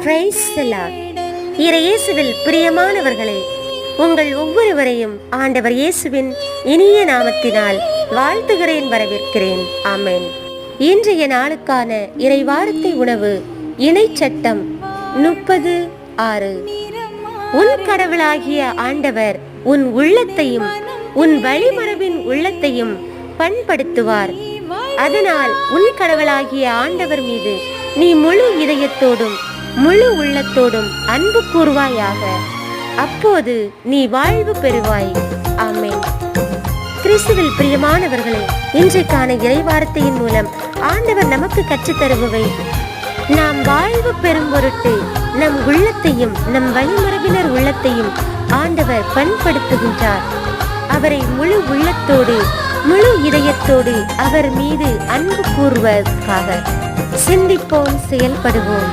Praise the Lord. இயேசுவில் பிரியமானவர்களே, உங்கள் ஒவ்வொருவரையும் ஆண்டவர் இயேசுவின் இனிய நாமத்தினால் வாழ்த்துகிறேன், வரவேற்கிறேன். ஆமென். இன்றைய நாளுக்கான இறைவார்த்தை உணவு இணைச்சட்டம் 30:6. உன் கடவுளாகிய ஆண்டவர் உன் உள்ளத்தையும் உன் வழிமரபின் உள்ளத்தையும் பண்படுத்துவார். அதனால் உன் கடவுளாகிய ஆண்டவர் மீது நீ முழு இதயத்தோடும் முழு உள்ளத்தோடும் அன்பு கூர்வாயாக. அப்போது நீ வாழ்வு பெறுவாய். ஆமென். கிறிஸ்துவில் பிரியமானவர்களே, இன்றைக்கான இறைவார்த்தையின் மூலம் ஆண்டவர் நமக்கு கற்றுத்தருபவை: நாம் வாழ்வு பெறும் பொருட்டு நம் உள்ளத்தையும் நம் வழிமரபினர் உள்ளத்தையும் ஆண்டவர் பண்படுத்துகின்றார். அவரை முழு உள்ளத்தோடு முழு இதயத்தோடு அவர் மீது அன்பு கூறுவதற்காக சிந்திப்போம், செயல்படுவோம்.